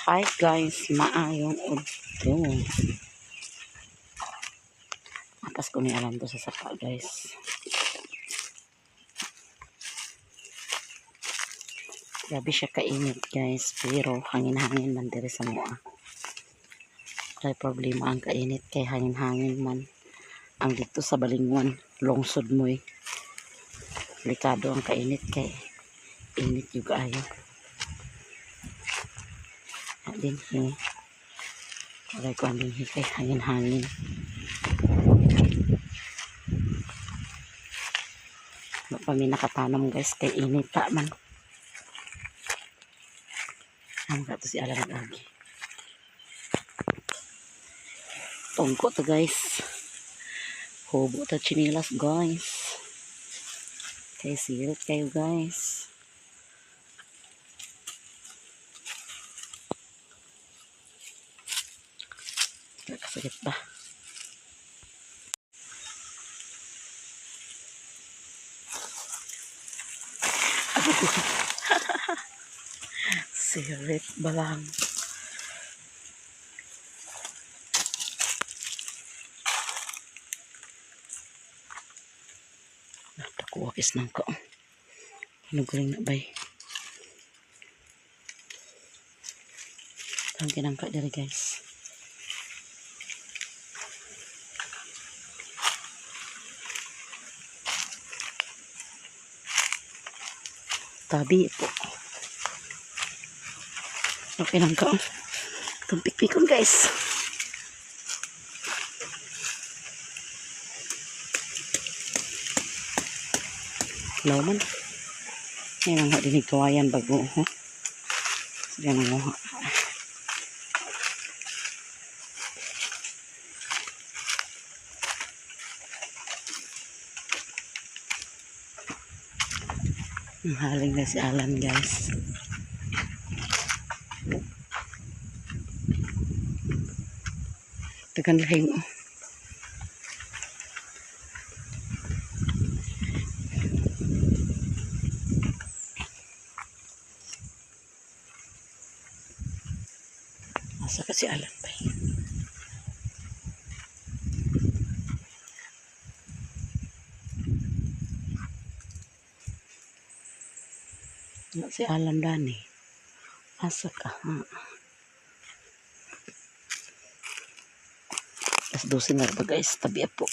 Hi guys, maayong udto. Apas ko ni alam to sa sapa guys. Grabe siya kainit guys, pero hangin-hangin man diri sa mua. Kaya problema ang kainit kay hangin-hangin man. Ang dito sa Balingwan, lungsod mo eh. Delikado ang kainit kay init yung kaayo. Din eh. Kaya ko andin kay hangin-hangin. Wala pa may nakatanam guys kay init ta man. Ang gato si alam lagi. Tungko to guys. Hubo to chinilas guys. Kay sirit kayo guys. Kakasakit ba? Sirit ba lang? Natakuwakis nang ko. Naguling na bay. Ang kinangka diri guys. Tabi po. Ang kinangka. Tumpik-pikon guys. Lauman. Yan ang dinig kawayan bago. Huh? Yan ang mga. Haling na si Alan guys. Tekan lahing. Asa ka si Alan ba? Si Alan Dani. Asa ka? As 12 na ba guys? Tabi po.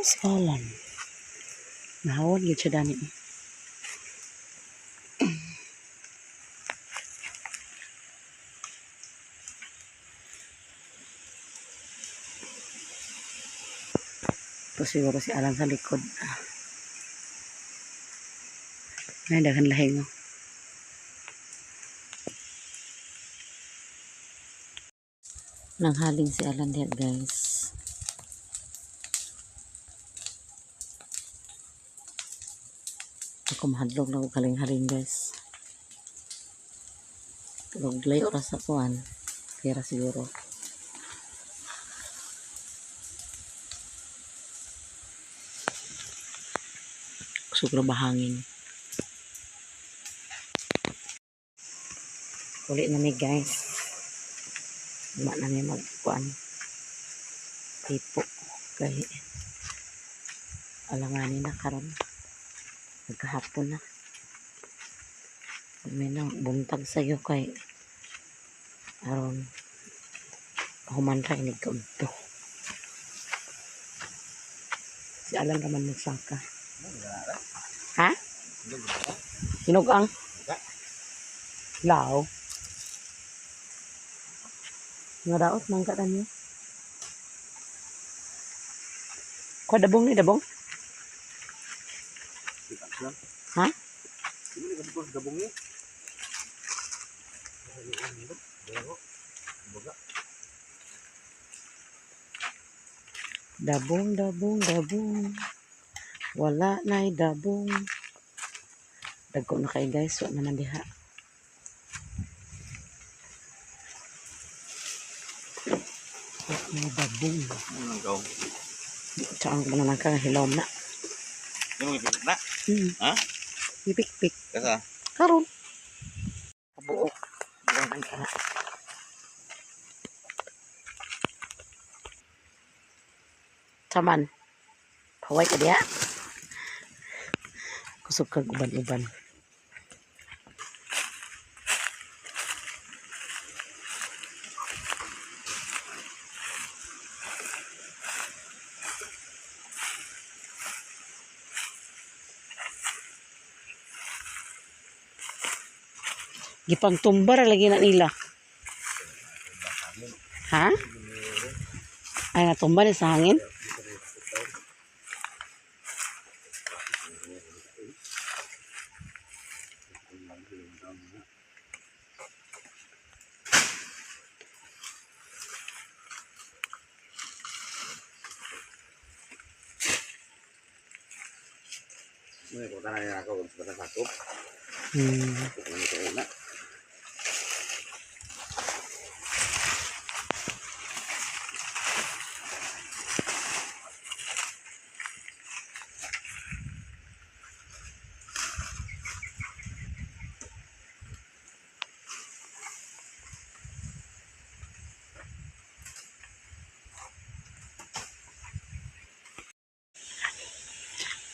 Si Alan. Nahawan yun siya dani. Ito siguro si Alan sa likod. Ay, dagan lahing. Nanghaling si Alan diyan guys. Ako mahadlog na ko kaling-haling guys. Tuloglay oras sa kuwan. Pera siguro. Sobra bahangin. Uli na mi guys. Luma na mi magkuhan. Tipo. Kaya alanganin na karon. Nagkahapon na. May nang buntag sa'yo kay aron human ka inig ka udto. Si Alan naman magsaka. Ha? Sinugang? Lao. Nga daot nang ka niyo. Ko dabong ni dabong? Ha? Dabong ni. Dabong, dabong, dabong. Wala na'y dabong. Dagko na kayo guys. Wala naman diha. Wala na'y dabong. Ano ikaw? Saan ko na kang hilaw na. Ano ipit na? Ha? Ipik-pik. Kasa? Karon. Kabuok. Buwan ka na. Saman. Paway ka diya. Kusog kag uban-uban. Gipang tumbar lagi na nila. Ha? Ay natumba ni sa hangin? Ano ikaw tanay ako kung sa sakop? Hmm. Ano ikaw na?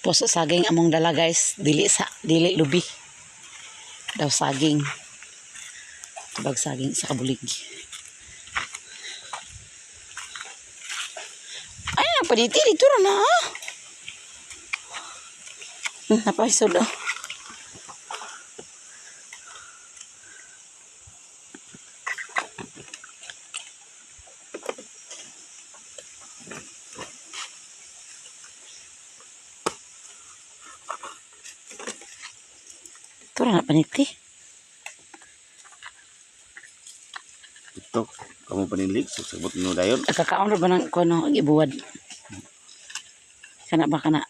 Puso saging among dala guys, dili lubi. Daw saging. Tubag saging sa kabulig. Ay, napaditi dito na na. Napaisod oh. Ito na paniti. Ito, kamu panilig, sagbot mo dayon. Kakaon ra ba ng kuno gibuwad? Kana ba kana?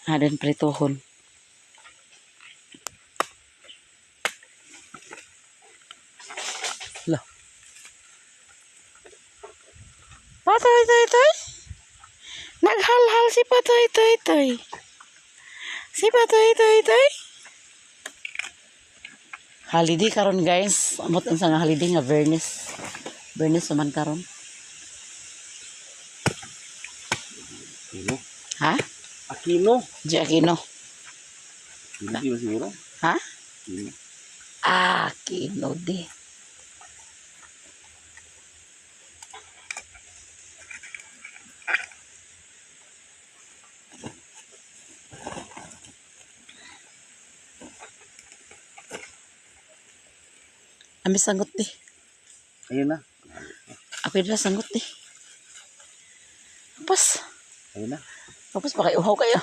Aden pritohon. Lah. Patoy toy toy. Naghal-hal si patoy toy toy. Si patoy toy toy. Holiday karon guys. Amot unsa nga holiday nga Bernes. Bernes man karon. Aquino? Ha? Aquino? Di Aquino. Hindi ba siguro? Ha? Aquino. Aquino di. Ami sanggot di. Ayun na. Ako dira sanggot di. Tapos. Ayun na. Tapos pa kayo uhaw kayo.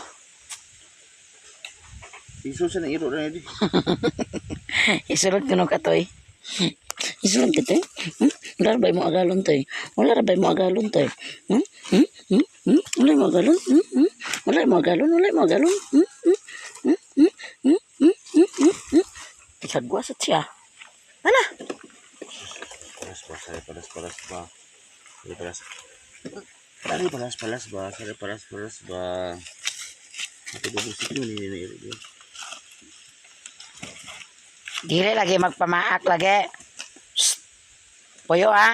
Iso sa nairo na yun. Isulod ko no katoy. Isulod ka toy. Wala ra ba mo agalon toy? Wala ra ba mo agalon toy? Wala mo agalon? Wala mo agalon? Wala mo agalon? Isagwa sa siya. Ana? Palas ba? Sari palas ba? Sari palas. Sari palas ba? Sari palas ba? Ito ba busik mo ni nairo yun? Dili lagi magpamaak lagi. Shh. Puyo ha.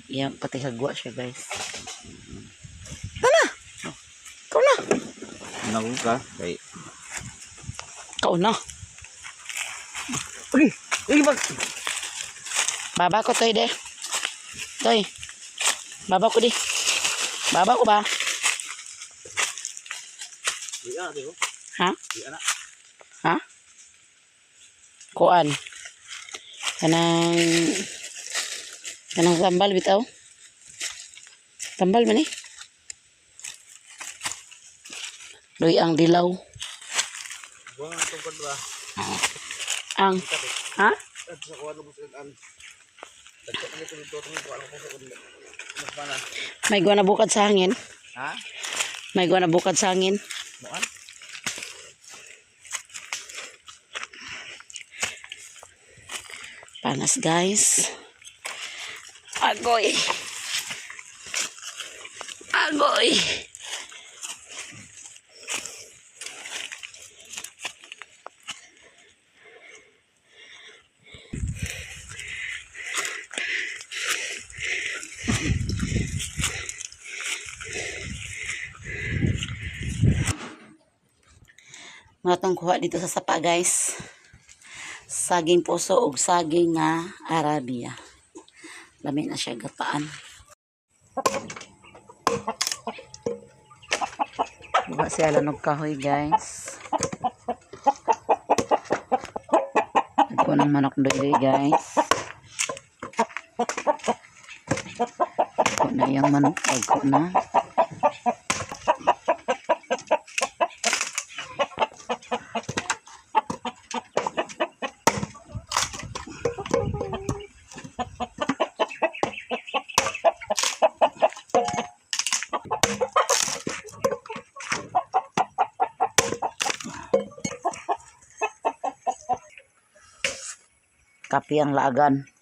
Yan pati hagwa siya guys. Ana? Ikaw na. Nangong ka? Kay... Ikaw na. Okay. Bag. Baba ko toy de. Toy. Baba ko di. Baba ko ba? Iya, di ko. Ha? Iya na. Ha? Kuan. Kanang tambal bitaw. Tambal man eh. Doy ang dilaw. Buang ang tungkod ba? Ang ha? At sa kuwan mo sa May guwan na bukad sa hangin. Ha? May guwan na bukad sa hangin. Muan? Panas guys. Agoy. Agoy. Matong kuha dito sa sapa guys. Saging puso ug saging nga Arabia. Lami na siya gataan. Buka siya lanog kahoy guys. Ito ng manok doy guys. Ito na yung manok. Ito na. Kape ang laagan.